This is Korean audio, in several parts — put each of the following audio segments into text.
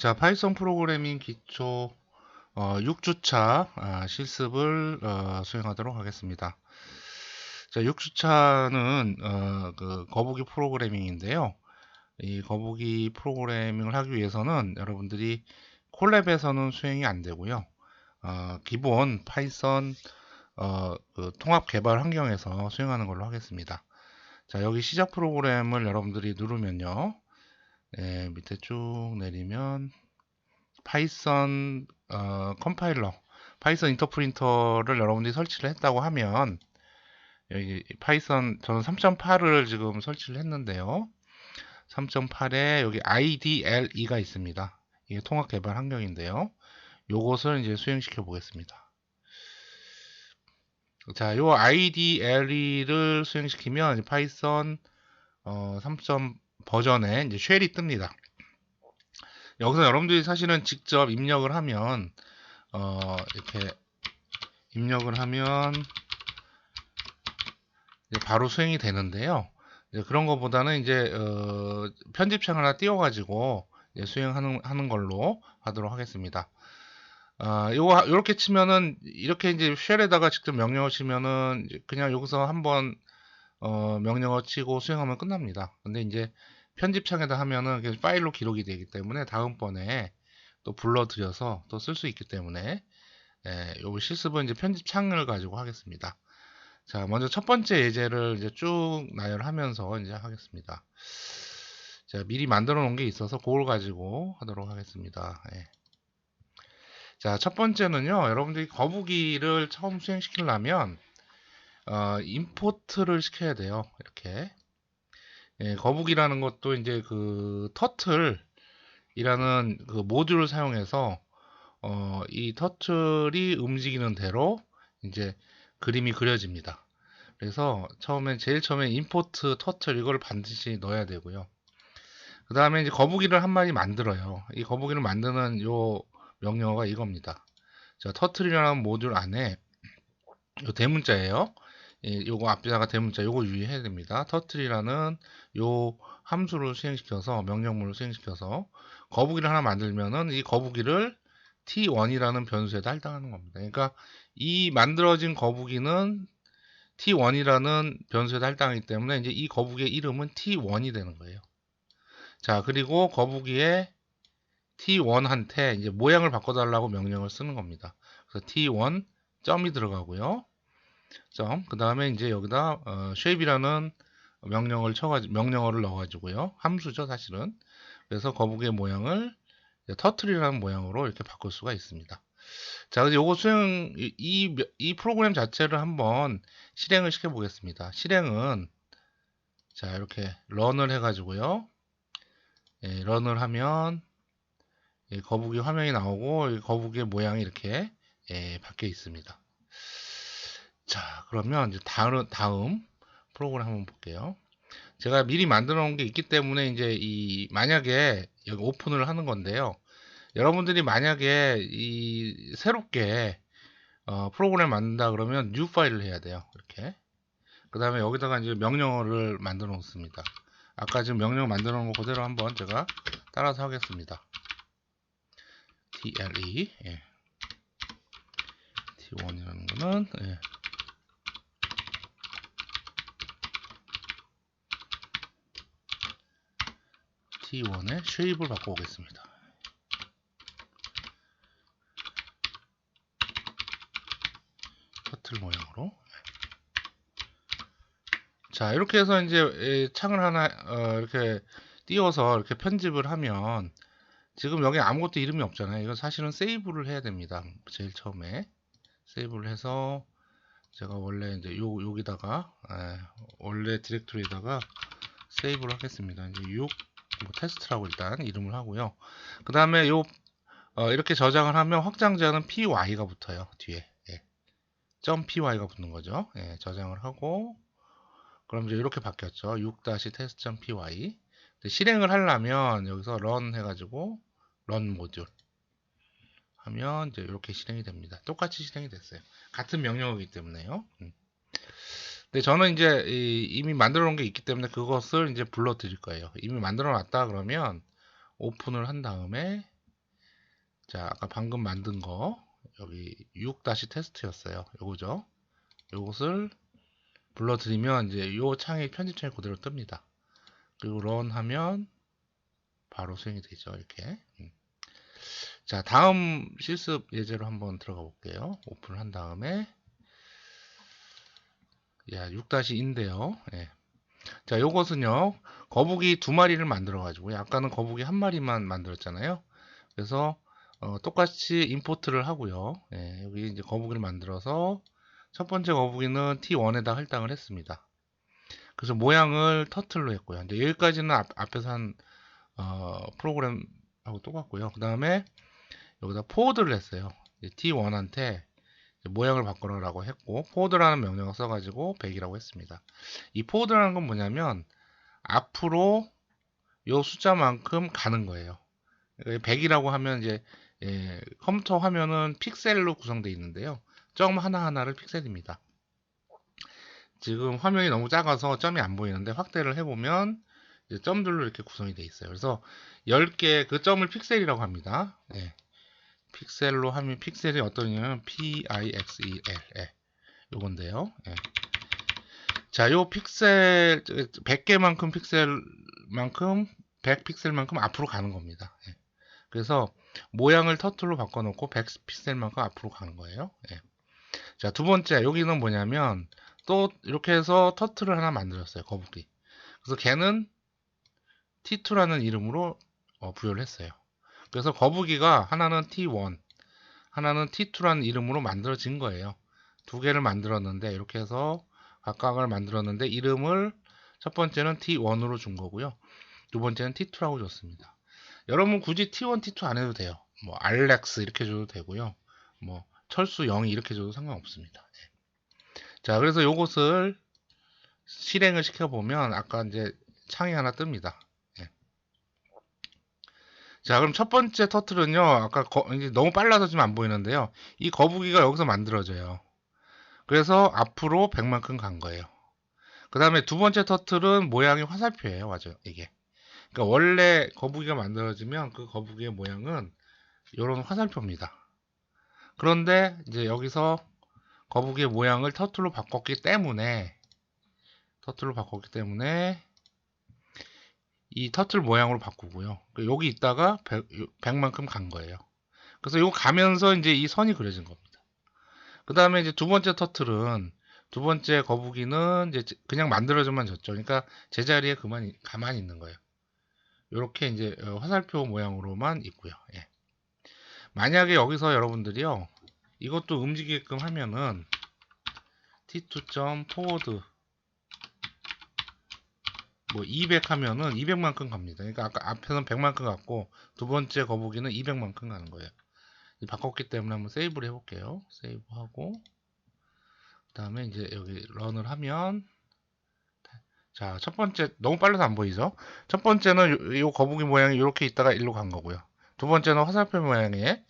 자, 파이썬 프로그래밍 기초 6주차 실습을 수행하도록 하겠습니다. 자, 6주차는 그 거북이 프로그래밍인데요. 이 거북이 프로그래밍을 하기 위해서는 여러분들이 콜랩에서는 수행이 안 되고요. 기본 파이썬 그 통합 개발 환경에서 수행하는 걸로 하겠습니다. 자, 여기 시작 프로그램을 여러분들이 누르면요. 밑에 쭉 내리면 파이썬 컴파일러, 파이썬 인터프리터를 여러분들이 설치를 했다고 하면 여기 파이썬 저는 3.8을 지금 설치를 했는데요. 3.8에 여기 IDLE가 있습니다. 이게 통합 개발 환경인데요. 요것을 이제 수행시켜 보겠습니다. 자, 요 IDLE를 수행시키면 파이썬 3. 버전에 이제 쉘이 뜹니다. 여기서 여러분들이 사실은 직접 입력을 하면 이렇게 입력을 하면 바로 수행이 되는데요. 그런 것보다는 이제 편집창 하나 띄워가지고 수행하는 걸로 하도록 하겠습니다. 요렇게 치면은 이렇게 이제 쉘에다가 직접 명령을 치면은 그냥 여기서 한번 명령어 치고 수행하면 끝납니다. 근데 이제 편집창에다 하면은 그냥 파일로 기록이 되기 때문에 다음번에 또 불러들여서 또 쓸 수 있기 때문에 요 실습은 이제 편집창을 가지고 하겠습니다. 자, 먼저 첫 번째 예제를 이제 쭉 나열하면서 이제 하겠습니다. 자, 미리 만들어 놓은 게 있어서 그걸 가지고 하도록 하겠습니다. 자, 첫 번째는요, 여러분들이 거북이를 처음 수행시키려면 임포트를 시켜야 돼요. 이렇게. 거북이라는 것도 이제 그 터틀이라는 그 모듈을 사용해서 이 터틀이 움직이는 대로 이제 그림이 그려집니다. 그래서 제일 처음에 임포트 터틀 이걸 반드시 넣어야 되고요. 그 다음에 이제 거북이를 한 마리 만들어요. 이 거북이를 만드는 요 명령어가 이겁니다. 자, 터틀이라는 모듈 안에 요 대문자예요. 요거 앞에다가 대문자 요거 유의해야 됩니다. 터틀이라는 요 함수를 수행시켜서 명령문을 수행시켜서 거북이를 하나 만들면은 이 거북이를 t1이라는 변수에다 할당하는 겁니다. 그러니까 이 만들어진 거북이는 t1이라는 변수에다 할당하기 때문에 이제 이 거북이의 이름은 t1이 되는 거예요. 자, 그리고 거북이의 t1한테 이제 모양을 바꿔달라고 명령을 쓰는 겁니다. 그래서 t1 점이 들어가고요. 그 다음에 이제 여기다 shape이라는 명령어를 넣어가지고요. 함수죠, 사실은. 그래서 거북이의 모양을 터틀이라는 모양으로 이렇게 바꿀 수가 있습니다. 자, 그래서 요거 이 프로그램 자체를 한번 실행을 시켜 보겠습니다. 실행은 자, 이렇게 런을 해가지고요. 런을 하면 거북이 화면이 나오고 거북이의 모양이 이렇게 바뀌어 있습니다. 자, 그러면 이제 다음 프로그램 한번 볼게요. 제가 미리 만들어 놓은 게 있기 때문에 이제 만약에 여기 오픈을 하는 건데요. 여러분들이 만약에 새롭게 프로그램 만든다 그러면 new 파일을 해야 돼요. 이렇게. 그 다음에 여기다가 이제 명령어를 만들어 놓습니다. 아까 지금 명령 만들어 놓은 거 그대로 한번 제가 따라서 하겠습니다. TLE T1이라는 거는 T1의 쉐입을 바꿔보겠습니다. 터틀 모양으로. 자, 이렇게 해서 이제 창을 하나 이렇게 띄워서 이렇게 편집을 하면 지금 여기 아무것도 이름이 없잖아요. 이건 사실은 세이브를 해야 됩니다. 제일 처음에 세이브를 해서 제가 원래 이제 여기다가 원래 디렉토리에다가 세이브를 하겠습니다. 이제 6 테스트라고 일단 이름을 하고요. 그 다음에 이렇게 저장을 하면 확장자는 py가 붙어요. 뒤에 .py가 붙는 거죠. 저장을 하고 그럼 이제 이렇게 바뀌었죠. 6-test.py 실행을 하려면 여기서 run 해가지고 run 모듈 하면 이제 이렇게 실행이 됩니다. 똑같이 실행이 됐어요. 같은 명령어이기 때문에요. 근데 저는 이제 이미 만들어 놓은 게 있기 때문에 그것을 이제 불러 드릴 거예요. 이미 만들어 놨다 그러면 오픈을 한 다음에 자, 아까 방금 만든 거 여기 6-테스트였어요. 요거죠. 요것을 불러드리면 이제 요 창이 편집창이 그대로 뜹니다. 그리고 런 하면 바로 수행이 되죠. 이렇게. 자, 다음 실습 예제로 한번 들어가 볼게요. 오픈을 한 다음에 6-인데요. 예. 자, 요것은요. 거북이 2마리를 만들어 가지고 아까는 거북이 1마리만 만들었잖아요. 그래서 똑같이 임포트를 하고요. 예, 여기 이제 거북이를 만들어서 첫 번째 거북이는 T1에다 할당을 했습니다. 그래서 모양을 터틀로 했고요. 이제 여기까지는 앞에서 한 프로그램하고 똑같고요. 그 다음에 여기다 포워드를 했어요. T1한테 모양을 바꾸라고 했고 포워드라는 명령을 써가지고 100이라고 했습니다. 이 포워드라는 건 뭐냐면 앞으로 요 숫자만큼 가는 거예요. 100이라고 하면 이제 컴퓨터 화면은 픽셀로 구성되어 있는데요. 점 하나하나를 픽셀입니다. 지금 화면이 너무 작아서 점이 안 보이는데 확대를 해보면 이제 점들로 이렇게 구성이 되어 있어요. 그래서 10개 그 점을 픽셀이라고 합니다. 픽셀로 하면 픽셀이 어떠냐면 PIXEL 요건데요. 자, 요 픽셀 100개만큼 픽셀만큼 100픽셀만큼 앞으로 가는 겁니다. 그래서 모양을 터틀로 바꿔놓고 100픽셀만큼 앞으로 가는 거예요. 자, 두 번째 여기는 뭐냐면 또 이렇게 해서 터틀을 하나 만들었어요. 거북이. 그래서 걔는 T2라는 이름으로 부여를 했어요. 그래서 거북이가 하나는 T1, 하나는 T2라는 이름으로 만들어진 거예요. 두 개를 만들었는데 이렇게 해서 각각을 만들었는데 이름을 첫 번째는 T1으로 준 거고요. 두 번째는 T2라고 줬습니다. 여러분 굳이 T1, T2 안 해도 돼요. 뭐 알렉스 이렇게 줘도 되고요. 뭐 철수 0이 이렇게 줘도 상관없습니다. 자, 그래서 요것을 실행을 시켜보면 아까 이제 창이 하나 뜹니다. 자, 그럼 첫 번째 터틀은요. 아까 이제 너무 빨라서 지금 안 보이는데요. 이 거북이가 여기서 만들어져요. 그래서 앞으로 100만큼 간 거예요. 그 다음에 두 번째 터틀은 모양이 화살표예요. 맞아요. 이게. 그러니까 원래 거북이가 만들어지면 그 거북이의 모양은 이런 화살표입니다. 그런데 이제 여기서 거북이의 모양을 터틀로 바꿨기 때문에 이 터틀 모양으로 바꾸고요. 여기 있다가 100만큼 간 거예요. 그래서 이거 가면서 이제 이 선이 그려진 겁니다. 그 다음에 이제 두 번째 터틀은 두 번째 거북이는 이제 그냥 만들어져만 졌죠. 그러니까 제자리에 가만히 있는 거예요. 이렇게 이제 화살표 모양으로만 있고요. 만약에 여기서 여러분들이요 이것도 움직이게끔 하면은 t2.forward 뭐 200 하면은 200만큼 갑니다. 그러니까 아까 앞에는 100만큼 갔고 두 번째 거북이는 200만큼 가는 거예요. 바꿨기 때문에 한번 세이브를 해볼게요. 세이브하고 그 다음에 이제 여기 런을 하면 자, 첫 번째 너무 빨라서 안 보이죠? 첫 번째는 요 거북이 모양이 이렇게 있다가 일로 간 거고요. 두 번째는 화살표 모양의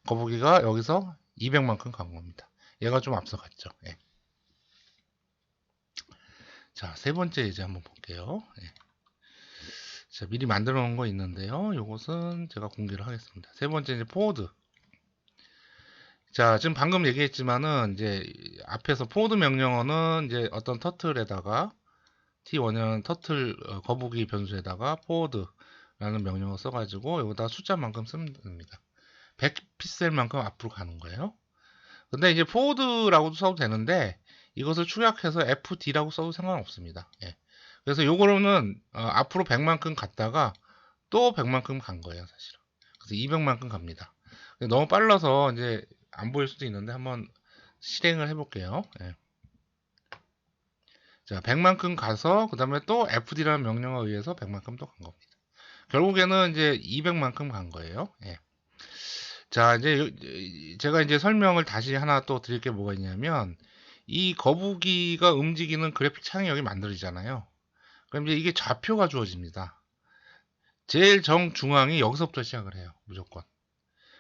거북이가 여기서 200만큼 간 겁니다. 얘가 좀 앞서갔죠. 자, 세 번째 이제 한번 볼게요. 자, 미리 만들어 놓은 거 있는데요. 요것은 제가 공개를 하겠습니다. 세 번째 이제 포워드. 자, 지금 방금 얘기했지만은 이제 앞에서 포워드 명령어는 이제 어떤 터틀에다가 T1은 터틀 거북이 변수에다가 포워드라는 명령어 써가지고 여기다 숫자만큼 쓰면 됩니다. 100픽셀만큼 앞으로 가는 거예요. 근데 이제 포워드라고도 써도 되는데 이것을 축약해서 FD라고 써도 상관없습니다. 그래서 요거로는 앞으로 100만큼 갔다가 또 100만큼 간 거예요, 사실은. 그래서 200만큼 갑니다. 너무 빨라서 이제 안 보일 수도 있는데 한번 실행을 해볼게요. 자, 100만큼 가서 그 다음에 또 FD라는 명령어에 의해서 100만큼 또 간 겁니다. 결국에는 이제 200만큼 간 거예요. 자, 이제 제가 이제 설명을 다시 하나 또 드릴 게 뭐가 있냐면 이 거북이가 움직이는 그래픽 창이 여기 만들어지잖아요. 그럼 이제 이게 좌표가 주어집니다. 제일 정중앙이 여기서부터 시작을 해요. 무조건.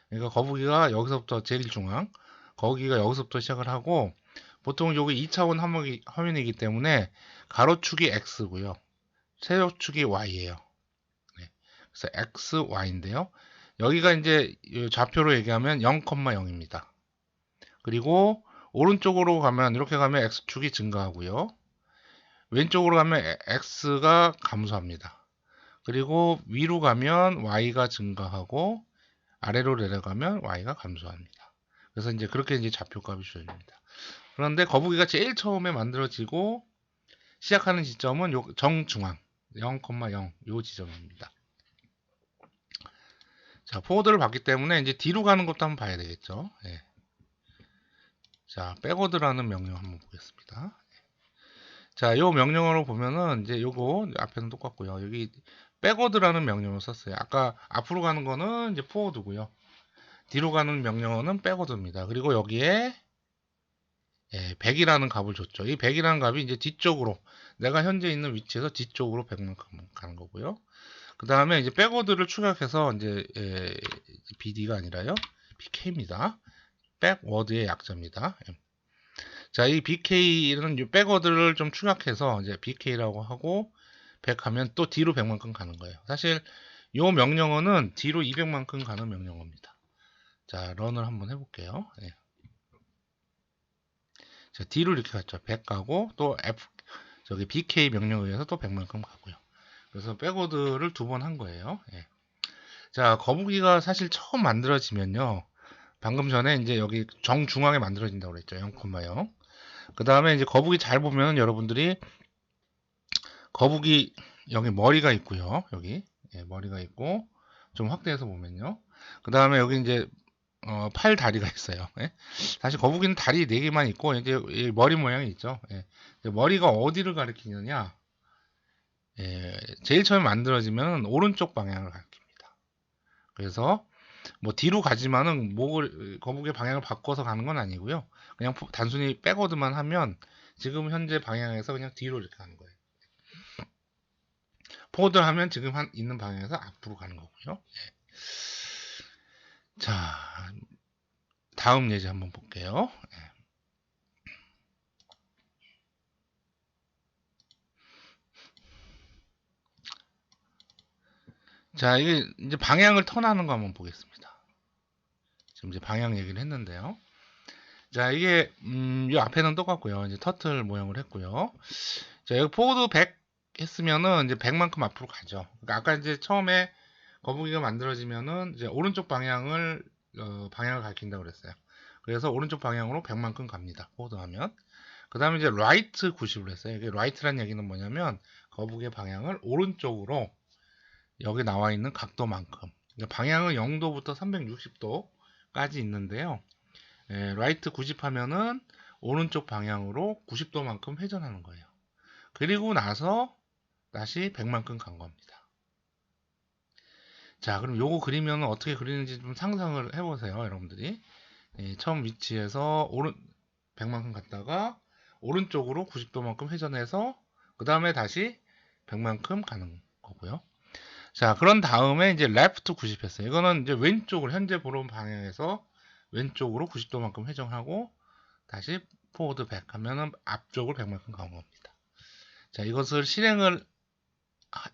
그러니까 거북이가 여기서부터 제일 중앙, 거기가 여기서부터 시작을 하고 보통 여기 2차원 화면이기 때문에 가로축이 X고요. 세로축이 Y예요. 그래서 X, Y인데요. 여기가 이제 이 좌표로 얘기하면 0,0입니다. 그리고 오른쪽으로 가면 이렇게 가면 x축이 증가하고요. 왼쪽으로 가면 x가 감소합니다. 그리고 위로 가면 y가 증가하고 아래로 내려가면 y가 감소합니다. 그래서 이제 그렇게 이제 좌표값이 주어집니다. 그런데 거북이가 제일 처음에 만들어지고 시작하는 지점은 요 정중앙 0,0 요 지점입니다. 자, 포워드를 봤기 때문에 이제 뒤로 가는 것도 한번 봐야 되겠죠. 예. 자, 백워드라는 명령 한번 보겠습니다. 자, 요 명령어로 보면은 이제 요거 앞에는 똑같고요. 여기 백워드라는 명령을 썼어요. 아까 앞으로 가는 거는 이제 포워드고요. 뒤로 가는 명령어는 백워드입니다. 그리고 여기에 100이라는 값을 줬죠. 이 100이라는 값이 이제 뒤쪽으로 내가 현재 있는 위치에서 뒤쪽으로 100만큼 가는 거고요. 그 다음에 이제 백워드를 추격해서 이제 BD가 아니라요. BK입니다. 백워드의 약자입니다. 자, 이 BK는 백워드를 좀 추격해서 이제 BK라고 하고 100 하면 또 뒤로 100만큼 가는 거예요. 사실 이 명령어는 뒤로 200만큼 가는 명령어입니다. 자, 런을 한번 해볼게요. 예. 자, 뒤로 이렇게 갔죠. 100 가고 또 저기 BK 명령에 의해서 또 100만큼 가고요. 그래서 백워드를 두 번 한 거예요. 예. 자, 거북이가 사실 처음 만들어지면요. 방금 전에 이제 여기 정중앙에 만들어진다고 그랬죠. 0,0. 그 다음에 이제 거북이 잘 보면 여러분들이 거북이 여기 머리가 있고요. 여기 머리가 있고 좀 확대해서 보면요. 그 다음에 여기 이제 팔 다리가 있어요. 예? 사실 거북이는 다리 4개만 있고 이제 머리 모양이 있죠. 예. 머리가 어디를 가리키느냐? 제일 처음에 만들어지면 오른쪽 방향을 가리킵니다. 그래서 뭐 뒤로 가지만은 거북이의 방향을 바꿔서 가는 건 아니고요. 그냥 단순히 백워드만 하면 지금 현재 방향에서 그냥 뒤로 이렇게 가는 거예요. 포워드를 하면 지금 있는 방향에서 앞으로 가는 거고요. 자, 다음 예제 한번 볼게요. 자, 이게 이제 방향을 턴하는 거 한번 보겠습니다. 지금 이제 방향 얘기를 했는데요. 자, 이게 이 앞에는 똑같고요. 이제 터틀 모양을 했고요. 자, 여기 포워드 100 했으면은 이제 100만큼 앞으로 가죠. 그러니까 아까 이제 처음에 거북이가 만들어지면은 이제 오른쪽 방향을 가리킨다고 그랬어요. 그래서 오른쪽 방향으로 100만큼 갑니다. 포워드 하면. 그 다음에 이제 라이트 90을 했어요. 이게 라이트란 얘기는 뭐냐면 거북이의 방향을 오른쪽으로 여기 나와 있는 각도만큼. 그러니까 방향은 0도부터 360도까지 있는데요. 라이트 90 하면은 오른쪽 방향으로 90도만큼 회전하는 거예요. 그리고 나서 다시 100만큼 간 겁니다. 자, 그럼 요거 그리면 어떻게 그리는지 좀 상상을 해보세요, 여러분들이. 처음 위치에서 100만큼 갔다가 오른쪽으로 90도만큼 회전해서 그 다음에 다시 100만큼 가는 거고요. 자, 그런 다음에 이제 left 90 했어요. 이거는 이제 왼쪽으로 현재 보는 방향에서 왼쪽으로 90도만큼 회전하고 다시 forward 100 하면은 앞쪽으로 100만큼 가는 겁니다. 자, 이것을 실행을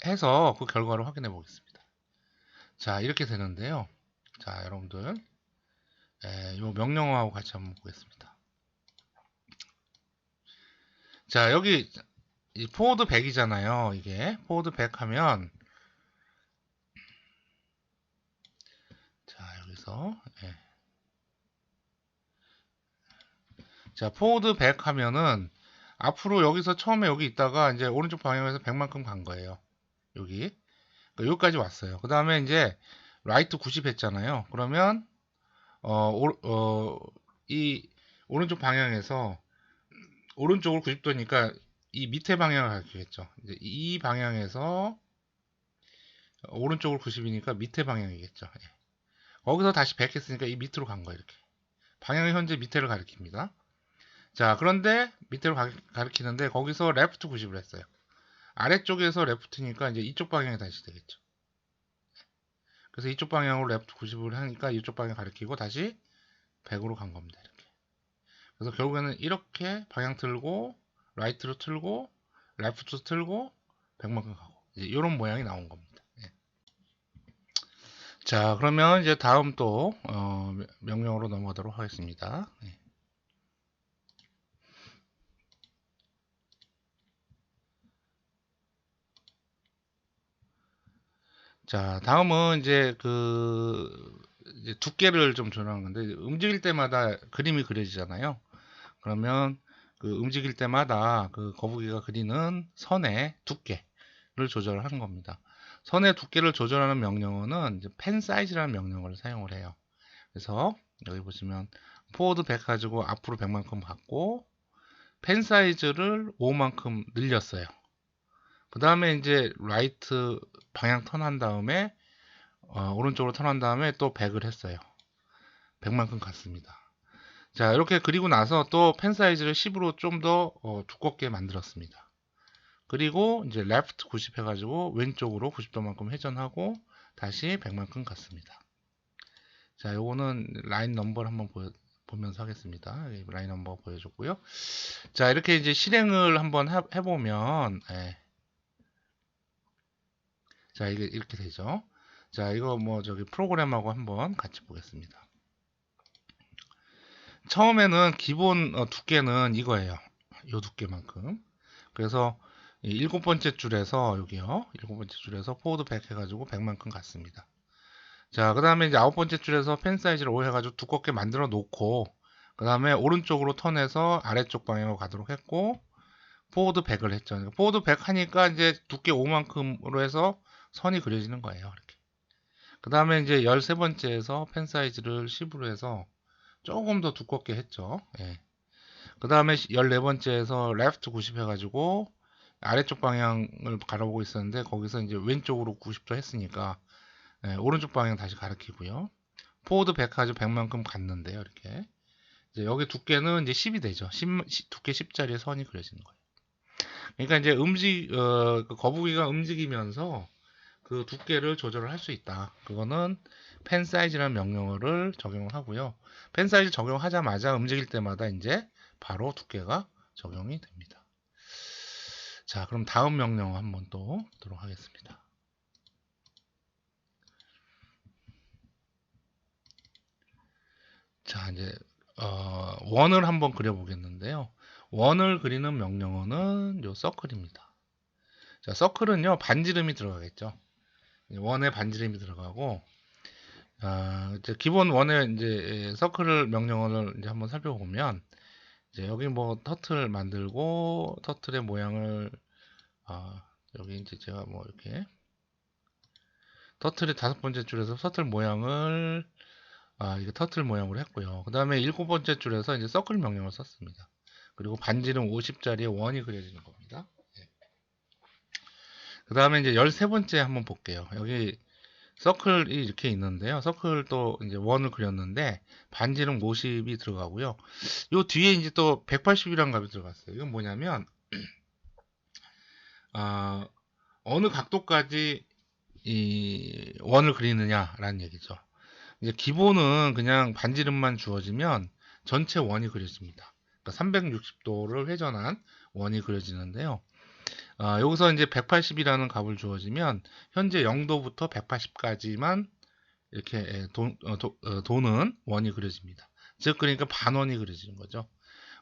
해서 그 결과를 확인해 보겠습니다. 자, 이렇게 되는데요. 자, 여러분들 이 명령어하고 같이 한번 보겠습니다. 자, 여기 이 forward 100이잖아요. 이게 forward 100 하면 자, 여기서 자, forward 100 하면은 앞으로 여기서 처음에 여기 있다가 이제 오른쪽 방향에서 100만큼 간 거예요. 여기. 그러니까 여기까지 왔어요. 그 다음에 이제 라이트 90 했잖아요. 그러면 이 오른쪽 방향에서 오른쪽으로 90도니까 이 밑에 방향을 가리키겠죠. 이제 이 방향에서 오른쪽으로 90이니까 밑에 방향이겠죠. 예. 거기서 다시 100 했으니까 이 밑으로 간 거예요. 이렇게. 방향이 현재 밑에를 가리킵니다. 자, 그런데 밑으로 가리키는데 거기서 레프트 90을 했어요. 아래쪽에서 레프트니까 이제 이쪽 방향이 다시 되겠죠. 그래서 이쪽 방향으로 레프트 90을 하니까 이쪽 방향 가리키고 다시 100으로 간 겁니다. 이렇게. 그래서 결국에는 이렇게 방향 틀고 라이트로 틀고 레프트 틀고 100만큼 가고 이제 이런 모양이 나온 겁니다. 예. 자, 그러면 이제 다음 또 명령으로 넘어가도록 하겠습니다. 네. 자, 다음은 이제 이제 두께를 좀 조절하는 건데, 움직일 때마다 그림이 그려지잖아요. 그러면 그 움직일 때마다 그 거북이가 그리는 선의 두께를 조절하는 겁니다. 선의 두께를 조절하는 명령어는 이제 펜 사이즈라는 명령어를 사용을 해요. 그래서 여기 보시면 포워드 100 가지고 앞으로 100만큼 받고 펜 사이즈를 5만큼 늘렸어요. 그 다음에 이제 라이트 방향 턴한 다음에 오른쪽으로 턴한 다음에 또 100을 했어요. 100만큼 갔습니다. 자, 이렇게 그리고 나서 또 펜 사이즈를 10으로 좀 더 두껍게 만들었습니다. 그리고 이제 레프트 90 해가지고 왼쪽으로 90도만큼 회전하고 다시 100만큼 갔습니다. 자, 요거는 라인 넘버를 한번 보면서 하겠습니다. 라인 넘버 보여줬고요. 자, 이렇게 이제 실행을 한번 해보면, 예. 자, 이게 이렇게 되죠. 자, 이거 뭐 저기 프로그램하고 한번 같이 보겠습니다. 처음에는 기본 두께는 이거예요. 요 두께만큼. 그래서 일곱 번째 줄에서 여기요. 일곱 번째 줄에서 포워드 100 해가지고 100만큼 갔습니다. 자, 그 다음에 이제 아홉 번째 줄에서 펜 사이즈를 5 해가지고 두껍게 만들어 놓고, 그 다음에 오른쪽으로 턴해서 아래쪽 방향으로 가도록 했고, 포워드 100을 했죠. 그러니까 포워드 100 하니까 이제 두께 5만큼으로 해서 선이 그려지는 거예요. 이렇게. 그 다음에 이제 13번째에서 펜 사이즈를 10으로 해서 조금 더 두껍게 했죠. 예. 그 다음에 14번째에서 레프트 90 해가지고 아래쪽 방향을 가려보고 있었는데 거기서 이제 왼쪽으로 90도 했으니까 예, 오른쪽 방향 다시 가리키고요. 포워드 100 가지고 100만큼 갔는데요. 이렇게. 이제 여기 두께는 이제 10이 되죠. 두께 10짜리의 선이 그려지는 거예요. 그러니까 이제 그 거북이가 움직이면서 그 두께를 조절을 할 수 있다. 그거는 펜 사이즈라는 명령어를 적용을 하고요. 펜 사이즈 적용하자마자 움직일 때마다 이제 바로 두께가 적용이 됩니다. 자, 그럼 다음 명령어 한번 또 보도록 하겠습니다. 자, 이제 원을 한번 그려보겠는데요. 원을 그리는 명령어는 요 서클입니다. 자, 서클은요 반지름이 들어가겠죠. 원에 반지름이 들어가고 이제 기본 원에 이제 서클을 명령어를 이제 한번 살펴보면 이제 여기 뭐 터틀 만들고 터틀의 모양을 여기 이제 제가 뭐 이렇게 터틀의 다섯 번째 줄에서 터틀 모양을 이게 터틀 모양으로 했고요. 그 다음에 일곱 번째 줄에서 이제 서클 명령을 썼습니다. 그리고 반지름 50짜리의 원이 그려지는 겁니다. 그 다음에 이제 13번째 한번 볼게요. 여기 서클이 이렇게 있는데요. 서클도 이제 원을 그렸는데 반지름 50이 들어가고요. 요 뒤에 이제 또 180이라는 값이 들어갔어요. 이건 뭐냐면 아, 어느 각도까지 이 원을 그리느냐라는 얘기죠. 이제 기본은 그냥 반지름만 주어지면 전체 원이 그려집니다. 그러니까 360도를 회전한 원이 그려지는데요. 여기서 이제 180이라는 값을 주어지면 현재 0도부터 180까지만 이렇게 도는 원이 그려집니다. 즉 그러니까 반원이 그려지는 거죠.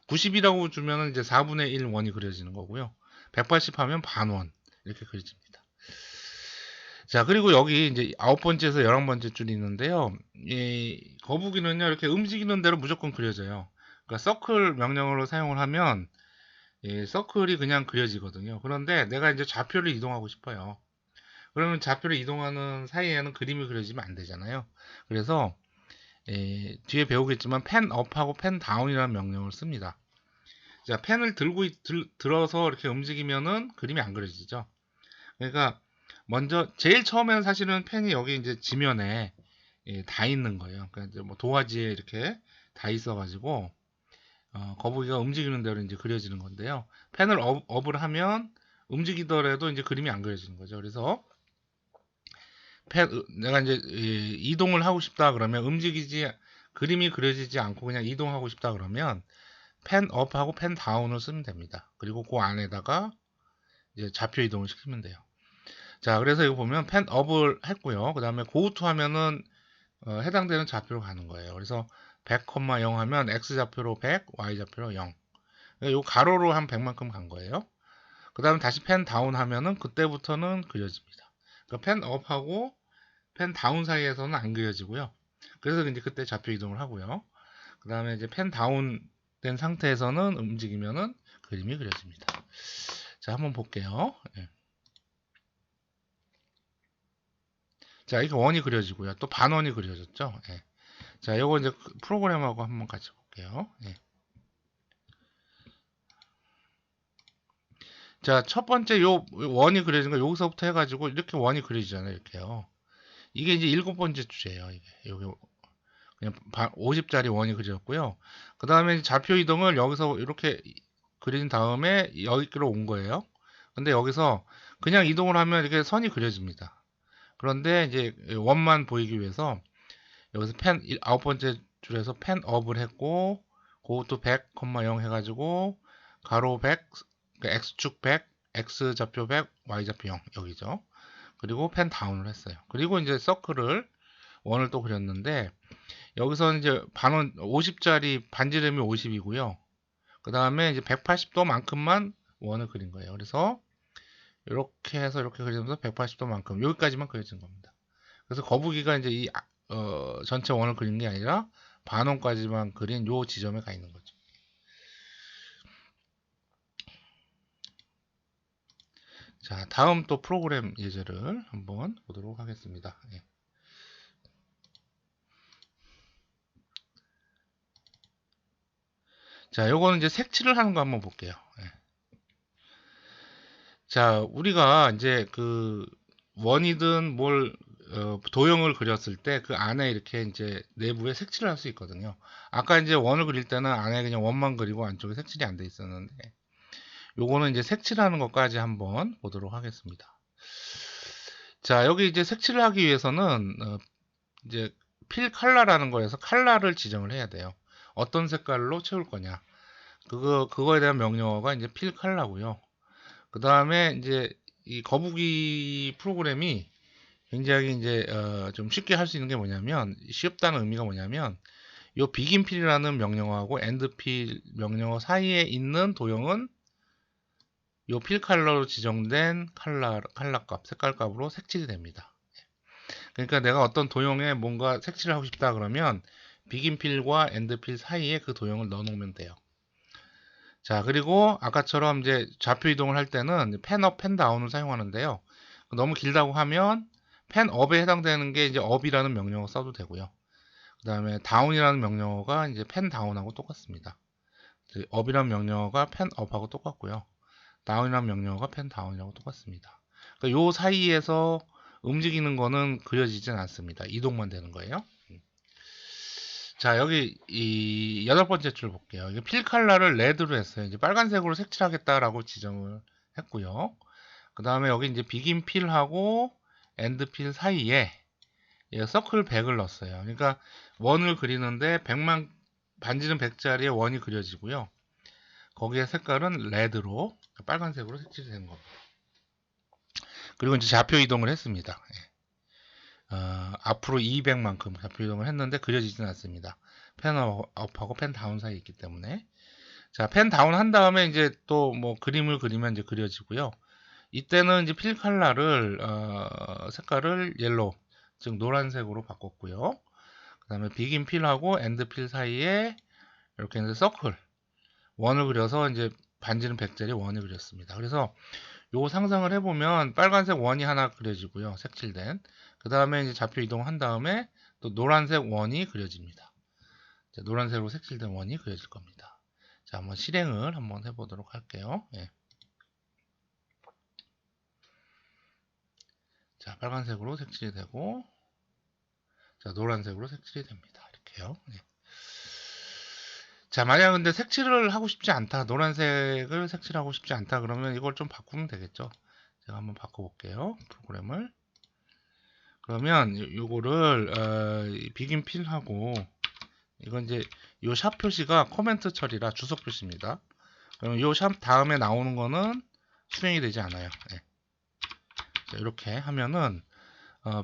90이라고 주면 이제 4분의 1 원이 그려지는 거고요. 180 하면 반원 이렇게 그려집니다. 자, 그리고 여기 이제 아홉 번째에서 11번째 줄이 있는데요. 이 거북이는요, 이렇게 움직이는 대로 무조건 그려져요. 그러니까 서클 명령어로 사용을 하면 이 서클이 그냥 그려지거든요. 그런데 내가 이제 좌표를 이동하고 싶어요. 그러면 좌표를 이동하는 사이에는 그림이 그려지면 안 되잖아요. 그래서 뒤에 배우겠지만 펜 업하고 펜 다운이라는 명령을 씁니다. 자, 펜을 들어서 이렇게 움직이면은 그림이 안 그려지죠. 그러니까 먼저 제일 처음에는 사실은 펜이 여기 이제 지면에 다 있는 거예요. 그러니까 이제 뭐 도화지에 이렇게 다 있어가지고 거북이가 움직이는 대로 이제 그려지는 건데요. 펜을 업을 하면 움직이더라도 이제 그림이 안 그려지는 거죠. 그래서 내가 이제 이동을 하고 싶다 그러면 그림이 그려지지 않고 그냥 이동하고 싶다 그러면 펜 업하고 펜 다운을 쓰면 됩니다. 그리고 그 안에다가 이제 좌표 이동을 시키면 돼요. 자, 그래서 이거 보면 펜업을 했고요. 그 다음에 고우투 하면은 해당되는 좌표로 가는 거예요. 그래서 100,0 하면 x 좌표로 100, y 좌표로 0. 요 가로로 한 100만큼 간 거예요. 그 다음에 다시 펜 다운 하면은 그때부터는 그려집니다. 그러니까 펜 업하고 펜 다운 사이에서는 안 그려지고요. 그래서 이제 그때 좌표 이동을 하고요. 그 다음에 이제 펜 다운 된 상태에서는 움직이면은 그림이 그려집니다. 자, 한번 볼게요. 예. 자, 이게 원이 그려지고요. 또 반원이 그려졌죠. 예. 자, 요거 이제 프로그램하고 한번 같이 볼게요. 예. 자, 첫 번째 요 원이 그려진 거 여기서부터 해가지고 이렇게 원이 그려지잖아요. 이렇게요. 이게 이제 7번째 주제예요. 이게 여기 그냥 50짜리 원이 그려졌고요. 그 다음에 좌표 이동을 여기서 이렇게 그린 다음에 여기로 온 거예요. 근데 여기서 그냥 이동을 하면 이렇게 선이 그려집니다. 그런데 이제 원만 보이기 위해서 여기서 펜 9번째 줄에서 펜 업을 했고 그것도 100,0 해가지고 가로 100, x축 100, x 좌표 100, y 좌표 0 여기죠. 그리고 펜 다운을 했어요. 그리고 이제 서클을 원을 또 그렸는데 여기서는 이제 반원 50짜리 반지름이 50이고요. 그 다음에 이제 180도만큼만 원을 그린 거예요. 그래서 이렇게 해서 이렇게 그리면서 180도만큼 여기까지만 그려진 겁니다. 그래서 거북이가 이제 이 전체 원을 그린 게 아니라 반원까지만 그린 요 지점에 가 있는 거죠. 자, 다음 또 프로그램 예제를 한번 보도록 하겠습니다. 예. 자, 요거는 이제 색칠을 하는 거 한번 볼게요. 예. 자, 우리가 이제 그 원이든 뭘 도형을 그렸을 때 그 안에 이렇게 이제 내부에 색칠을 할 수 있거든요. 아까 이제 원을 그릴 때는 안에 그냥 원만 그리고 안쪽에 색칠이 안 돼 있었는데 요거는 이제 색칠하는 것까지 한번 보도록 하겠습니다. 자, 여기 이제 색칠을 하기 위해서는 이제 필 컬러라는 거에서 컬러를 지정을 해야 돼요. 어떤 색깔로 채울 거냐. 그거에 대한 명령어가 이제 필 컬러고요. 그 다음에 이제 이 거북이 프로그램이 굉장히 이제 좀 쉽게 할 수 있는 게 뭐냐면 쉽다는 의미가 뭐냐면 요 begin 필이라는 명령어하고 end 필 명령어 사이에 있는 도형은 요 필 컬러로 지정된 컬러 값, 색깔 값으로 색칠이 됩니다. 그러니까 내가 어떤 도형에 뭔가 색칠을 하고 싶다 그러면 begin 필과 end 필 사이에 그 도형을 넣어 놓으면 돼요. 자, 그리고 아까처럼 이제 좌표 이동을 할 때는 펜업, 펜다운을 사용하는데요. 너무 길다고 하면 펜업에 해당되는 게 이제 업이라는 명령어 써도 되고요. 그 다음에 다운이라는 명령어가 이제 펜다운하고 똑같습니다. 업이라는 명령어가 펜업하고 똑같고요. 다운이라는 명령어가 펜다운이라고 똑같습니다. 그러니까 요 사이에서 움직이는 거는 그려지진 않습니다. 이동만 되는 거예요. 자, 여기 이 8번째 줄 볼게요. 이게 필 컬러를 레드로 했어요. 이제 빨간색으로 색칠하겠다라고 지정을 했고요. 그 다음에 여기 이제 비긴 필하고 엔드 필 사이에 서클 100을 넣었어요. 그러니까 원을 그리는데 100만 반지름 100짜리의 원이 그려지고요. 거기에 색깔은 레드로 빨간색으로 색칠이 된 겁니다. 그리고 이제 좌표 이동을 했습니다. 앞으로 200만큼 좌표 이동을 했는데 그려지진 않습니다. 펜 업하고 펜 다운 사이에 있기 때문에. 자, 펜 다운 한 다음에 이제 또 뭐 그림을 그리면 이제 그려지고요. 이때는 이제 필 컬러를 색깔을 옐로우, 즉 노란색으로 바꿨고요. 그 다음에 비긴 필하고 엔드 필 사이에 이렇게 이제 서클 원을 그려서 이제 반지름 100짜리 원을 그렸습니다. 그래서 요 상상을 해보면 빨간색 원이 하나 그려지고요. 색칠된. 그 다음에 이제 좌표 이동한 다음에 또 노란색 원이 그려집니다. 자, 노란색으로 색칠된 원이 그려질 겁니다. 자, 한번 실행을 한번 해보도록 할게요. 예. 자, 빨간색으로 색칠이 되고, 자, 노란색으로 색칠이 됩니다. 이렇게요. 예. 자, 만약 근데 색칠을 하고 싶지 않다, 노란색을 색칠하고 싶지 않다 그러면 이걸 좀 바꾸면 되겠죠. 제가 한번 바꿔볼게요. 프로그램을. 그러면 요거를 비긴 필하고 이건 이제 요 샵 표시가 코멘트 처리라 주석 표시입니다. 그럼 요 샵 다음에 나오는 거는 수행이 되지 않아요. 네. 자, 이렇게 하면은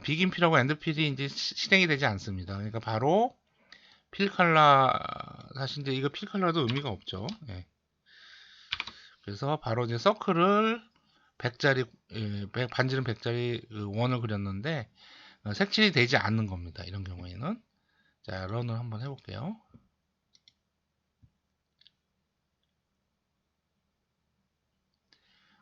비긴필하고 엔드필이 이제 실행이 되지 않습니다. 그러니까 바로 필칼라 사실 이제 이거 필칼라도 의미가 없죠. 예. 그래서 바로 이제 서클을 100짜리 반지름 100짜리 그 원을 그렸는데 색칠이 되지 않는 겁니다. 이런 경우에는. 자, 런을 한번 해볼게요.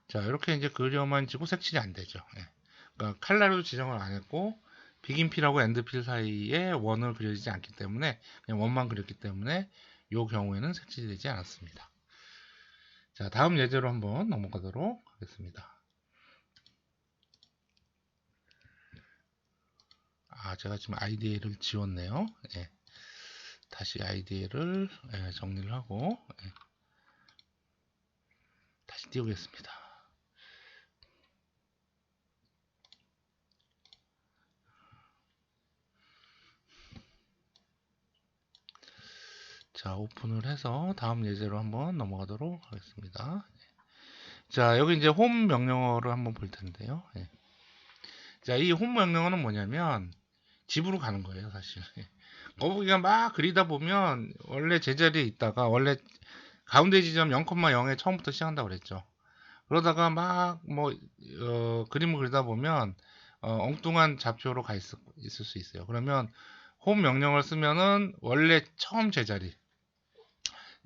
자, 이렇게 이제 그려만 지고 색칠이 안 되죠. 예. 그러니까 칼라로 지정을 안 했고 비긴필하고 엔드필 사이에 원을 그려지지 않기 때문에 그냥 원만 그렸기 때문에 이 경우에는 색칠이 되지 않았습니다. 자, 다음 예제로 한번 넘어가도록 하겠습니다. 제가 지금 아이디를 지웠네요. 예. 다시 아이디를 정리를 하고 다시 띄우겠습니다. 자, 오픈을 해서 다음 예제로 한번 넘어가도록 하겠습니다. 자, 여기 이제 홈 명령어를 한번 볼 텐데요. 예. 자, 이 홈 명령어는 뭐냐면 집으로 가는 거예요, 사실. 거북이가 막 그리다 보면 원래 제자리에 있다가 원래 가운데 지점 0,0에 처음부터 시작한다고 그랬죠. 그러다가 막 뭐 그림을 그리다 보면 엉뚱한 좌표로 있을 수 있어요. 그러면 홈 명령을 쓰면은 원래 처음 제자리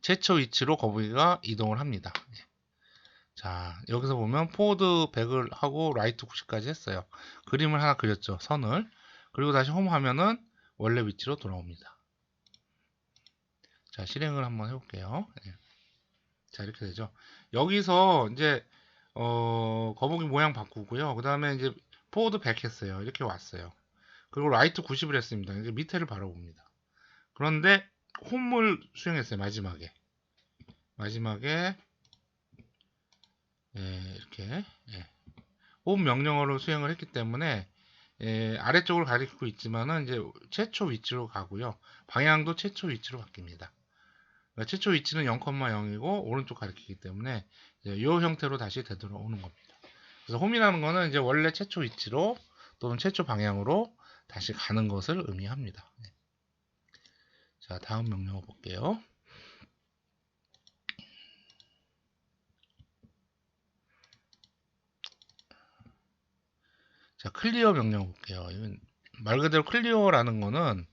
최초 위치로 거북이가 이동을 합니다. 자, 여기서 보면 포워드 100을 하고 라이트 90까지 했어요. 그림을 하나 그렸죠. 선을. 그리고 다시 홈 하면은 원래 위치로 돌아옵니다. 자, 실행을 한번 해볼게요. 예. 자, 이렇게 되죠. 여기서 이제 거북이 모양 바꾸고요. 그 다음에 이제 포워드 100 했어요. 이렇게 왔어요. 그리고 라이트 90을 했습니다. 이제 밑에를 바라봅니다. 그런데 홈을 수행했어요. 마지막에 이렇게 홈 명령어로 수행을 했기 때문에 아래쪽을 가리키고 있지만은 이제 최초 위치로 가고요. 방향도 최초 위치로 바뀝니다. 그러니까 최초 위치는 0,0이고 오른쪽 가리키기 때문에 이 형태로 다시 되돌아오는 겁니다. 그래서 홈이라는 거는 이제 원래 최초 위치로 또는 최초 방향으로 다시 가는 것을 의미합니다. 자, 다음 명령어 볼게요. 자, 클리어 명령 볼게요. 이건 말 그대로 클리어라는 거는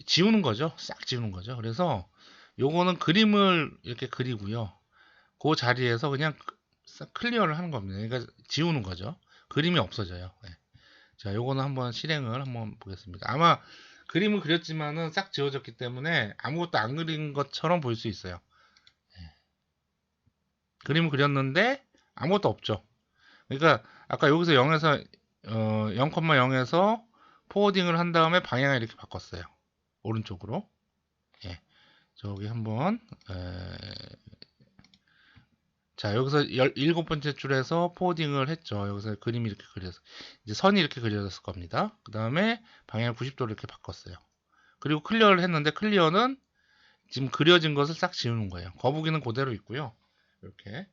지우는 거죠. 싹 지우는 거죠. 그래서 요거는 그림을 이렇게 그리고요. 그 자리에서 그냥 싹 클리어를 하는 겁니다. 그러니까 지우는 거죠. 그림이 없어져요. 네. 자, 요거는 한번 실행을 한번 보겠습니다. 아마 그림을 그렸지만은 싹 지워졌기 때문에 아무것도 안 그린 것처럼 보일 수 있어요. 그림을 그렸는데 아무것도 없죠. 그러니까 아까 여기서 0에서 포워딩을 한 다음에 방향을 이렇게 바꿨어요. 오른쪽으로. 예. 저기 한번 자, 여기서 17번째 줄에서 포워딩을 했죠. 여기서 그림이 이렇게 그려서 이제 선이 이렇게 그려졌을 겁니다. 그 다음에 방향을 90도로 이렇게 바꿨어요. 그리고 클리어를 했는데 클리어는 지금 그려진 것을 싹 지우는 거예요. 거북이는 그대로 있고요. 이렇게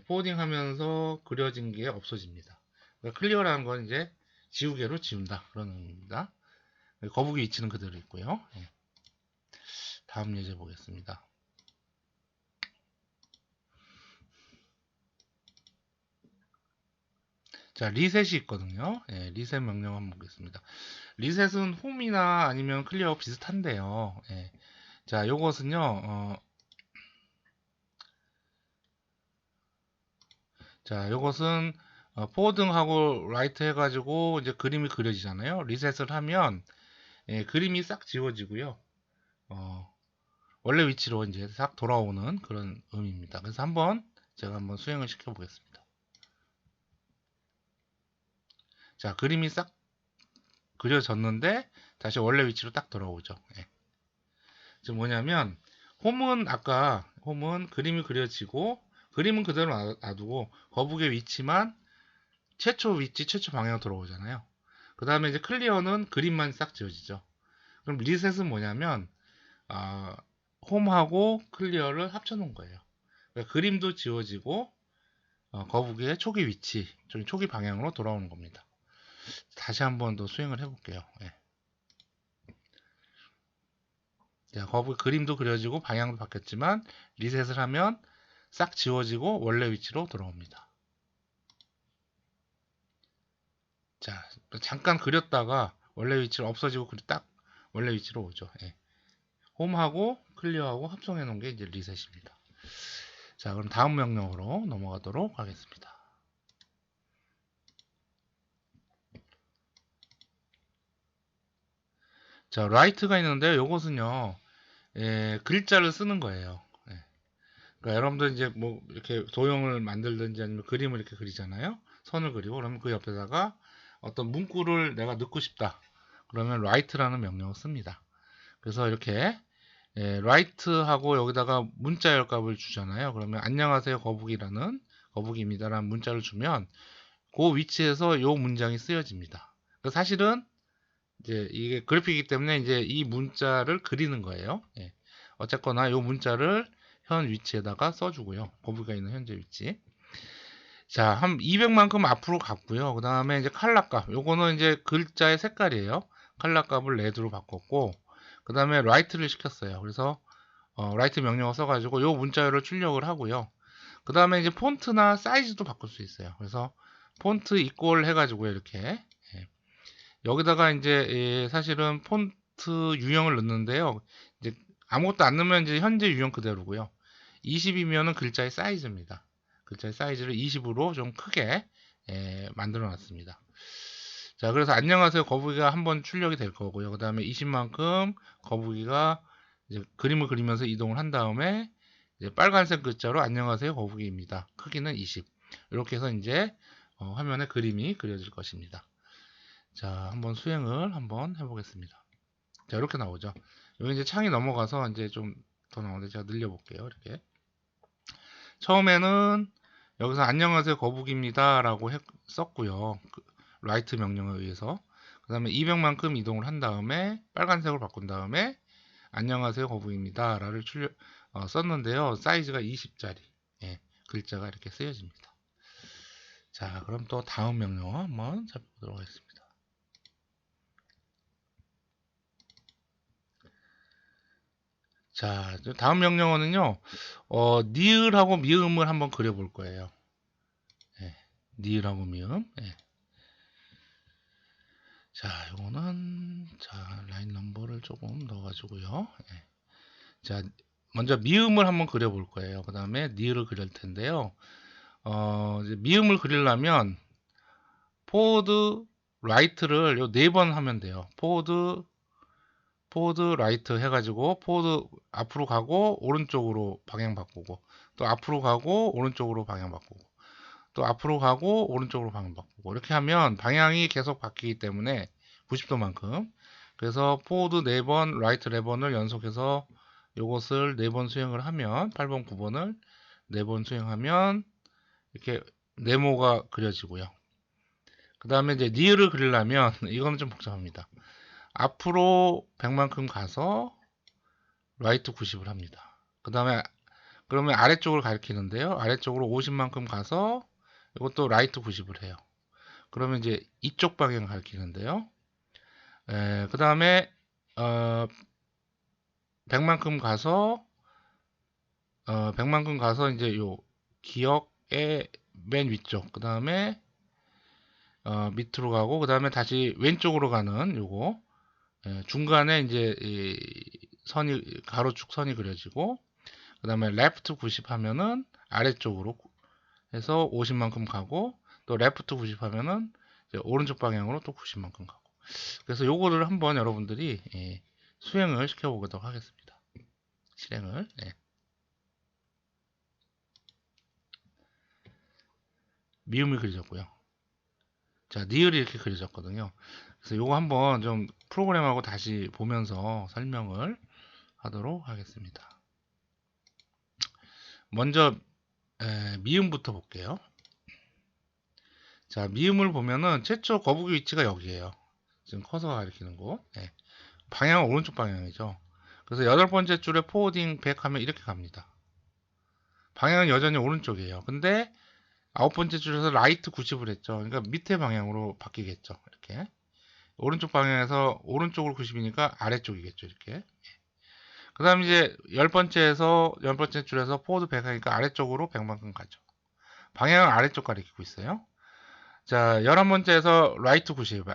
포워딩 하면서 그려진 게 없어집니다. 그러니까 클리어라는 건 이제 지우개로 지운다 그런 의미입니다. 거북이 위치는 그대로 있고요. 다음 예제 보겠습니다. 자, 리셋이 있거든요. 리셋 명령 한번 보겠습니다. 리셋은 홈이나 아니면 클리어 비슷한데요. 자, 요것은요. 자, 요것은 포워딩하고 라이트 해가지고 이제 그림이 그려지잖아요. 리셋을 하면 그림이 싹 지워지고요. 원래 위치로 이제 싹 돌아오는 그런 의미입니다. 그래서 제가 한번 수행을 시켜 보겠습니다. 자, 그림이 싹 그려졌는데 다시 원래 위치로 딱 돌아오죠. 지금 뭐냐면 홈은 그림이 그려지고 그림은 그대로 놔두고 거북의 위치만 최초 위치, 최초 방향으로 돌아오잖아요. 그 다음에 이제 클리어는 그림만 싹 지워지죠. 그럼 리셋은 뭐냐면 홈하고 클리어를 합쳐 놓은 거예요. 그러니까 그림도 지워지고 거북이의 초기 위치, 초기 방향으로 돌아오는 겁니다. 다시 한번 더 수행을 해볼게요. 예. 자, 거북이 그림도 그려지고 방향도 바뀌었지만 리셋을 하면 싹 지워지고 원래 위치로 돌아옵니다. 자, 잠깐 그렸다가 원래 위치로 없어지고 딱 원래 위치로 오죠. 예. 홈하고 클리어하고 합성해 놓은 게 이제 리셋입니다. 자, 그럼 다음 명령으로 넘어가도록 하겠습니다. 자, write가 있는데 이것은요, 글자를 쓰는 거예요. 예. 그러니까 여러분들 이제 뭐 이렇게 도형을 만들든지 아니면 그림을 이렇게 그리잖아요. 선을 그리고 그러면 그 옆에다가 어떤 문구를 내가 넣고 싶다. 그러면 write라는 명령을 씁니다. 그래서 이렇게 write하고 여기다가 문자 열값을 주잖아요. 그러면 안녕하세요 거북이입니다라는 문자를 주면 그 위치에서 이 문장이 쓰여집니다. 사실은 이제 이게 그래픽이기 때문에 이제 이 문자를 그리는 거예요. 예. 어쨌거나 이 문자를 현 위치에다가 써주고요. 거북이가 있는 현재 위치. 자, 한 200만큼 앞으로 갔고요. 그 다음에 이제 칼라값. 요거는 이제 글자의 색깔이에요. 칼라값을 레드로 바꿨고, 그 다음에 라이트를 시켰어요. 그래서 라이트 명령어 써가지고 요 문자열을 출력을 하고요. 그 다음에 이제 폰트나 사이즈도 바꿀 수 있어요. 그래서 폰트 이꼴 해가지고 이렇게 예. 여기다가 이제 사실은 폰트 유형을 넣는데요. 이제 아무것도 안 넣으면 이제 현재 유형 그대로고요. 20이면은 글자의 사이즈입니다. 글자의 사이즈를 20으로 좀 크게 만들어 놨습니다. 자, 그래서 안녕하세요 거북이가 한번 출력이 될 거고요. 그 다음에 20만큼 거북이가 이제 그림을 그리면서 이동을 한 다음에 이제 빨간색 글자로 안녕하세요 거북이입니다. 크기는 20. 이렇게 해서 이제 화면에 그림이 그려질 것입니다. 자, 한번 수행을 한번 해보겠습니다. 자, 이렇게 나오죠. 여기 이제 창이 넘어가서 이제 좀 더 나오는데 제가 늘려볼게요. 이렇게. 처음에는 여기서 안녕하세요 거북입니다 라고 썼고요. 라이트 명령에 의해서. 그 다음에 200만큼 이동을 한 다음에 빨간색으로 바꾼 다음에 안녕하세요 거북입니다 라를 썼는데요. 사이즈가 20짜리 글자가 이렇게 쓰여집니다. 자, 그럼 또 다음 명령 한번 살펴보도록 하겠습니다. 자, 다음 명령어는요, 니을하고 미음을 한번 그려볼 거예요. 예, 니을하고 미음. 예. 자, 요거는, 자, 라인 넘버를 조금 넣어가지고요. 예. 자, 먼저 미음을 한번 그려볼 거예요. 그 다음에 니을을 그릴 텐데요. 이제 미음을 그리려면, 포워드, 라이트를 요 4번 하면 돼요. 포워드 라이트 해가지고 포워드 앞으로 가고 오른쪽으로 방향 바꾸고 또 앞으로 가고 오른쪽으로 방향 바꾸고 또 앞으로 가고 오른쪽으로 방향 바꾸고 이렇게 하면 방향이 계속 바뀌기 때문에 90도만큼 그래서 포워드 4번 라이트 4번을 연속해서 이것을 4번 수행을 하면 8번 9번을 4번 수행하면 이렇게 네모가 그려지고요. 그 다음에 이제 니을을 그리려면 이거는 좀 복잡합니다. 앞으로 100만큼 가서 라이트 90을 합니다. 그 다음에 그러면 아래쪽을 가리키는데요. 아래쪽으로 50만큼 가서 이것도 라이트 90을 해요. 그러면 이제 이쪽 방향을 가리키는데요. 그 다음에 100만큼 가서 100만큼 가서 이제 요 기억의 맨 위쪽 그 다음에 밑으로 가고 그 다음에 다시 왼쪽으로 가는 요거 중간에 이제 선이 가로축 선이 그려지고 그 다음에 레프트 90 하면은 아래쪽으로 해서 50만큼 가고 또 레프트 90 하면은 오른쪽 방향으로 또 90만큼 가고 그래서 요거를 한번 여러분들이 수행을 시켜보도록 하겠습니다. 실행을 미음이 그려졌고요. 자, 니을이 이렇게 그려졌거든요. 그래서 요거 한번 좀 프로그램하고 다시 보면서 설명을 하도록 하겠습니다. 먼저 미음부터 볼게요. 자, 미음을 보면은 최초 거북이 위치가 여기에요. 지금 커서가 가리키는 곳. 방향은 오른쪽 방향이죠. 그래서 8번째 줄에 포워딩 100 하면 이렇게 갑니다. 방향은 여전히 오른쪽이에요. 근데 아홉 번째 줄에서 라이트 90을 했죠. 그러니까 밑에 방향으로 바뀌겠죠. 이렇게. 오른쪽 방향에서 오른쪽으로 90이니까 아래쪽이겠죠. 이렇게. 그 다음 이제 열 번째 줄에서 포워드 100 하니까 아래쪽으로 100만큼 가죠. 방향은 아래쪽 가리키고 있어요. 자, 11번째에서 라이트 90.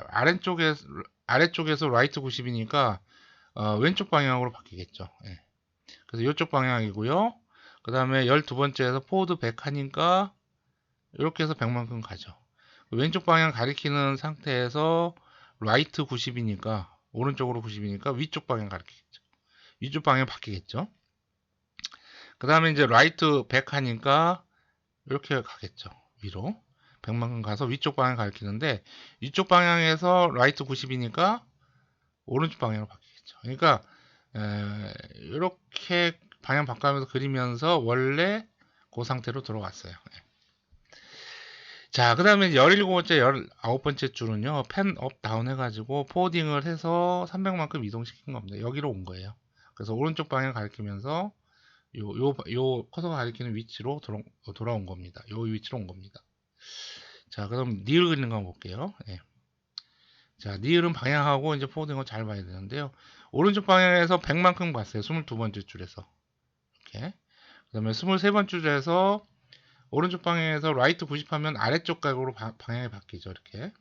아래쪽에서 라이트 90이니까 왼쪽 방향으로 바뀌겠죠. 예. 그래서 이쪽 방향이고요. 그 다음에 12번째에서 포워드 100 하니까 이렇게 해서 100만큼 가죠. 왼쪽 방향 가리키는 상태에서 라이트 90이니까 오른쪽으로 90이니까 위쪽 방향 가리키겠죠. 위쪽 방향 바뀌겠죠. 그 다음에 이제 라이트 100 하니까 이렇게 가겠죠. 위로 100만큼 가서 위쪽 방향 가리키는데 위쪽 방향에서 라이트 90이니까 오른쪽 방향으로 바뀌겠죠. 그러니까 이렇게 방향 바꿔가면서 그리면서 원래 그 상태로 들어왔어요. 자, 그 다음에 17번째, 19번째 줄은요, 펜 업 다운 해가지고 포워딩을 해서 300만큼 이동시킨 겁니다. 여기로 온 거예요. 그래서 오른쪽 방향 가리키면서 요 커서가 가리키는 위치로 돌아온 겁니다. 요 위치로 온 겁니다. 자, 그럼 니을 그리는 거 한번 볼게요. 예. 자, 니을은 방향하고 이제 포워딩을 잘 봐야 되는데요. 오른쪽 방향에서 100만큼 갔어요. 22번째 줄에서. 이렇게. 그 다음에 23번째 줄에서 오른쪽 방향에서 라이트 90 하면 아래쪽 각으로 방향이 바뀌죠. 이렇게.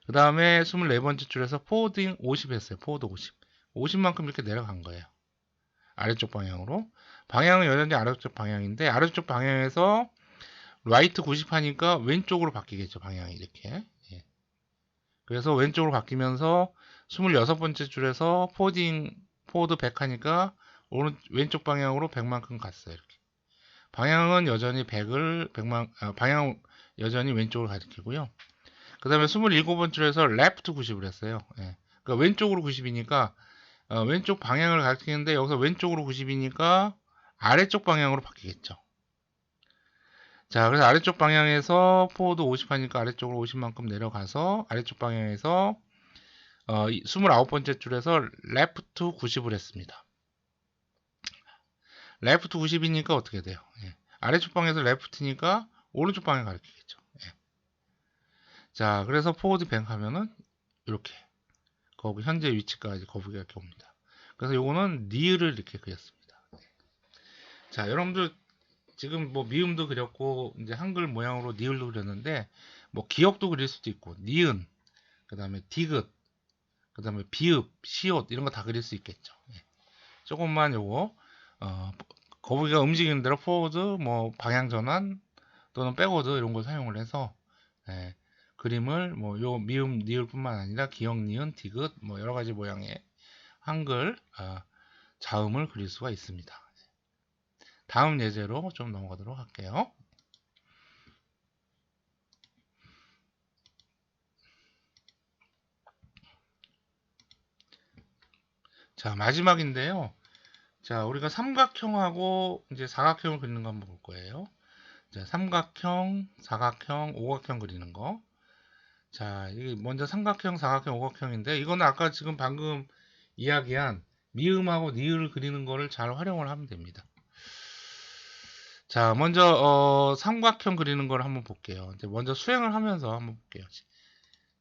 그 다음에 24번째 줄에서 포워딩 50 했어요. 포워드 50. 50만큼 이렇게 내려간 거예요. 아래쪽 방향으로. 방향은 여전히 아래쪽 방향인데 아래쪽 방향에서 라이트 90 하니까 왼쪽으로 바뀌겠죠. 방향이 이렇게. 예. 그래서 왼쪽으로 바뀌면서 26번째 줄에서 포워드 100 하니까 왼쪽 방향으로 100만큼 갔어요. 이렇게. 방향은 여전히 방향 여전히 왼쪽을 가리키고요. 그 다음에 27번 줄에서 레프트 90을 했어요. 예. 그러니까 왼쪽으로 90이니까 왼쪽 방향을 가리키는데 여기서 왼쪽으로 90이니까 아래쪽 방향으로 바뀌겠죠. 자, 그래서 아래쪽 방향에서 포워드 50 하니까 아래쪽으로 50만큼 내려가서 아래쪽 방향에서 29번째 줄에서 레프트 90을 했습니다. 레프트 90이니까 어떻게 돼요? 예. 아래쪽 방에서 레프트니까 오른쪽 방향 가리키겠죠. 예. 자, 그래서 포워드 100 하면은 이렇게 거기 현재 위치까지 거북이가 이렇게 옵니다. 그래서 요거는 니을을 이렇게 그렸습니다. 자, 여러분들 지금 뭐 미음도 그렸고 이제 한글 모양으로 니을도 그렸는데 뭐 기역도 그릴 수도 있고 니은, 그다음에 디귿, 그다음에 비읍, 시옷 이런 거 다 그릴 수 있겠죠. 예. 조금만 요거 거북이가 움직이는 대로 포워드, 뭐 방향 전환 또는 백워드 이런 걸 사용을 해서 예, 그림을 뭐 요 미음, 니을뿐만 아니라 기역, 니은, 디귿 뭐 여러 가지 모양의 한글 자음을 그릴 수가 있습니다. 다음 예제로 좀 넘어가도록 할게요. 자, 마지막인데요. 자, 우리가 삼각형하고 이제 사각형을 그리는 거 한번 볼 거예요. 자, 삼각형, 사각형, 오각형 그리는 거. 자, 이게 먼저 삼각형, 사각형, 오각형인데 이거는 아까 지금 방금 이야기한 미음하고 니을을 그리는 거를 잘 활용을 하면 됩니다. 자, 먼저 삼각형 그리는 걸 한번 볼게요. 이제 먼저 수행을 하면서 한번 볼게요.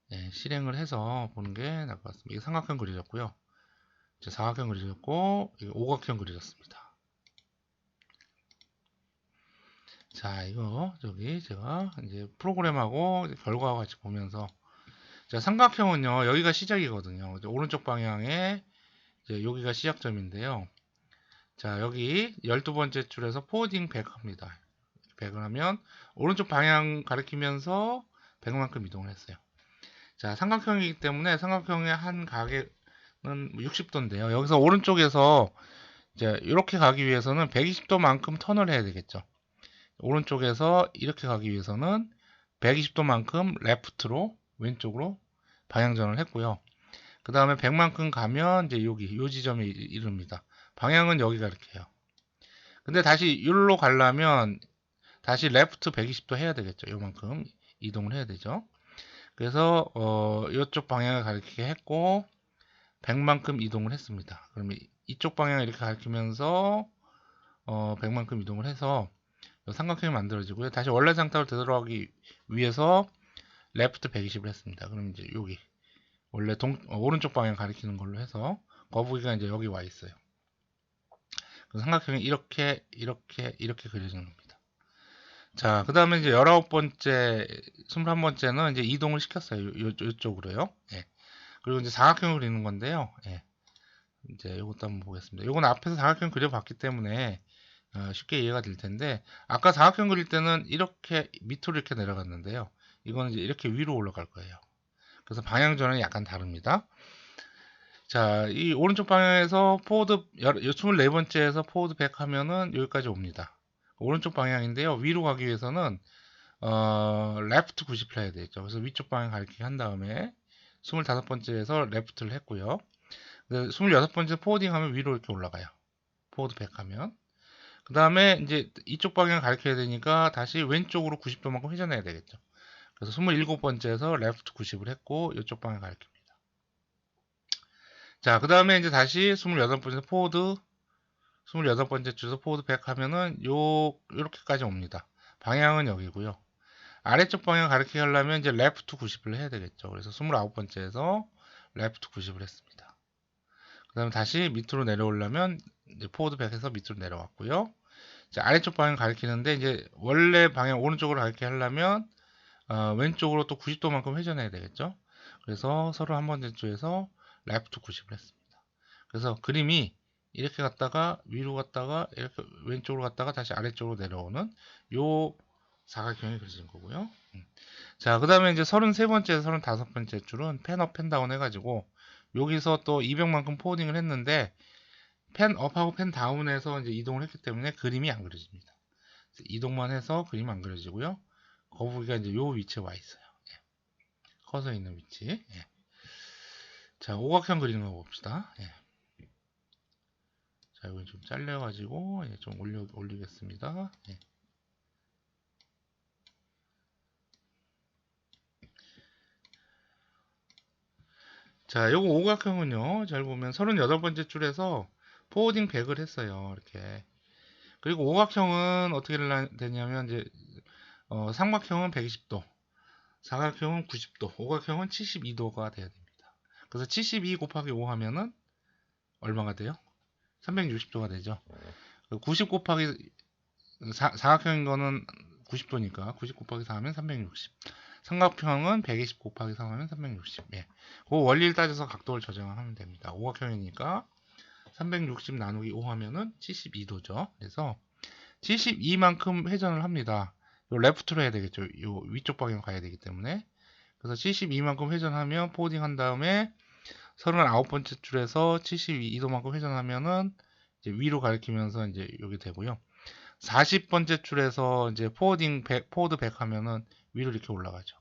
네, 실행을 해서 보는 게 나을 것 같습니다. 이게 삼각형 그려졌고요. 이제 사각형 그려졌고 이게 오각형 그려졌습니다. 자, 이거 저기 제가 이제 프로그램하고 결과와 같이 보면서 자, 삼각형은요 여기가 시작이거든요. 오른쪽 방향에 이제 여기가 시작점인데요. 자, 여기 12번째 줄에서 포워딩 100 합니다. 100을 하면 오른쪽 방향 가리키면서 100만큼 이동을 했어요. 자, 삼각형이기 때문에 삼각형의 한 각에는 60도인데요. 여기서 오른쪽에서 이제 이렇게 가기 위해서는 120도만큼 턴을 해야 되겠죠. 오른쪽에서 이렇게 가기 위해서는 120도만큼 레프트로 왼쪽으로 방향전을 했고요. 그 다음에 100만큼 가면 이제 여기 요 지점에 이릅니다. 방향은 여기가 이렇게 해요. 근데 다시 여기로 가려면 다시 레프트 120도 해야 되겠죠. 요만큼 이동을 해야 되죠. 그래서 이쪽 방향을 가리키게 했고 100만큼 이동을 했습니다. 그러면 이쪽 방향을 이렇게 가리키면서 100만큼 이동을 해서 삼각형이 만들어지고요. 다시 원래 상태로 되돌아가기 위해서 레프트 120을 했습니다. 그럼 이제 여기 원래 오른쪽 방향 가리키는 걸로 해서 거북이가 이제 여기 와 있어요. 그래서 삼각형이 이렇게 그려지는 겁니다. 자, 그 다음에 이제 19번째, 21번째는 이제 이동을 시켰어요. 이쪽으로요. 예. 그리고 이제 사각형을 그리는 건데요. 예. 이제 이것도 한번 보겠습니다. 이건 앞에서 사각형 그려봤기 때문에 쉽게 이해가 될 텐데, 아까 사각형 그릴 때는 이렇게 밑으로 이렇게 내려갔는데요. 이거는 이제 이렇게 위로 올라갈 거예요. 그래서 방향 전환이 약간 다릅니다. 자, 이 오른쪽 방향에서 포워드 24번째에서 포워드 백 하면은 여기까지 옵니다. 오른쪽 방향인데요. 위로 가기 위해서는 레프트 90을 해야 되겠죠. 그래서 위쪽 방향 가리키기 한 다음에 25번째에서 레프트를 했고요. 26번째 포워딩 하면 위로 이렇게 올라가요. 포워드 백 하면. 그 다음에 이제 이쪽 방향 가리켜야 되니까 다시 왼쪽으로 90도만큼 회전해야 되겠죠. 그래서 27번째에서 레프트 90을 했고 이쪽 방향 가리킵니다. 자, 그 다음에 이제 다시 28번째 포워드 28번째 줄에서 포워드 백 하면은 요렇게까지 옵니다. 방향은 여기고요. 아래쪽 방향 가리키게 하려면 이제 레프트 90을 해야 되겠죠. 그래서 29번째에서 레프트 90을 했습니다. 그 다음에 다시 밑으로 내려오려면 이제 포워드 백에서 밑으로 내려왔고요. 자, 아래쪽 방향 가리키는데 이제 원래 방향 오른쪽으로 가리키게 하려면 왼쪽으로 또 90도만큼 회전해야 되겠죠. 그래서 31번째 줄에서 레프트 90을 했습니다. 그래서 그림이 이렇게 갔다가 위로 갔다가 이렇게 왼쪽으로 갔다가 다시 아래쪽으로 내려오는 요 사각형이 그려진 거고요. 자, 그 다음에 이제 33번째, 35번째 줄은 펜업, 펜다운 해가지고 여기서 또 200만큼 포워딩을 했는데 펜업하고 펜다운해서 이제 이동을 했기 때문에 그림이 안 그려집니다. 이동만 해서 그림 안 그려지고요. 거북이가 이제 요 위치에 와 있어요. 예. 커서 있는 위치. 예. 자, 오각형 그리는 거 봅시다. 예. 자, 이건 좀 잘려가지고 예, 좀 올리겠습니다. 예. 자, 요거 오각형은요, 잘 보면 38번째 줄에서 포워딩 100을 했어요. 이렇게. 그리고 오각형은 어떻게 되냐면, 이제, 삼각형은 120도, 사각형은 90도, 오각형은 72도가 돼야 됩니다. 그래서 72 곱하기 5 하면은 얼마가 돼요? 360도가 되죠. 90 곱하기, 사각형인 거는 90도니까 90 곱하기 4 하면 360. 삼각형은 120 곱하기 3 하면 360. 예. 그 원리를 따져서 각도를 조정하면 됩니다. 오각형이니까 360 나누기 5 하면은 72도죠. 그래서 72만큼 회전을 합니다. 요 레프트로 해야 되겠죠. 요 위쪽 방향 가야 되기 때문에. 그래서 72만큼 회전하면 포딩 한 다음에 39번째 줄에서 72도만큼 회전하면은 이제 위로 가리키면서 이제 여기 되고요. 40번째 줄에서 이제 포워드 백 하면은 위로 이렇게 올라가죠.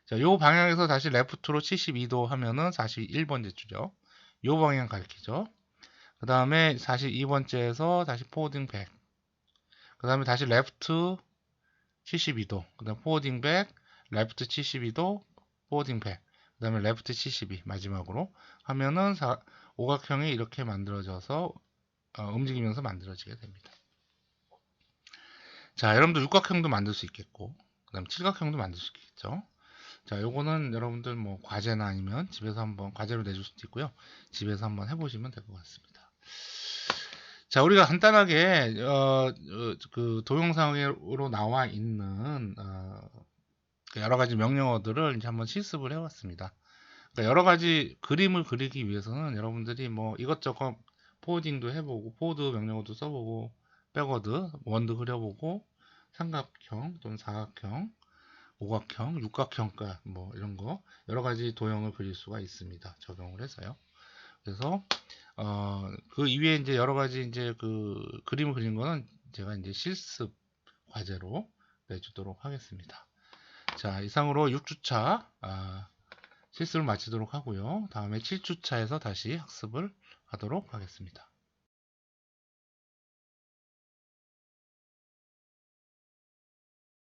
자, 요 방향에서 다시 레프트로 72도 하면은 41번째 줄이요. 요 방향 가리키죠. 그 다음에 42번째에서 다시 포워딩 백. 그 다음에 다시 레프트 72도. 그 다음 포워딩 백, 레프트 72도, 포워딩 백. 그 다음에 레프트 72 마지막으로 하면은 오각형이 이렇게 만들어져서 움직이면서 만들어지게 됩니다. 자, 여러분들 육각형도 만들 수 있겠고, 그 다음 칠각형도 만들 수 있겠죠. 자, 요거는 여러분들 뭐 과제나 아니면 집에서 한번 과제로 내줄 수도 있고요. 집에서 한번 해보시면 될 것 같습니다. 자, 우리가 간단하게 그 동영상으로 나와 있는 그 여러 가지 명령어들을 이제 한번 실습을 해왔습니다. 그러니까 여러 가지 그림을 그리기 위해서는 여러분들이 뭐 이것저것 포워딩도 해보고 포워드 명령어도 써보고 백워드, 원도 그려보고 삼각형 또는 사각형, 오각형, 육각형과 뭐 이런 거 여러 가지 도형을 그릴 수가 있습니다. 적용을 해서요. 그래서 그 이외에 이제 여러 가지 이제 그 그림을 그린 거는 제가 이제 실습 과제로 내주도록 하겠습니다. 자, 이상으로 6주차 실습을 마치도록 하고요. 다음에 7주차에서 다시 학습을 하도록 하겠습니다.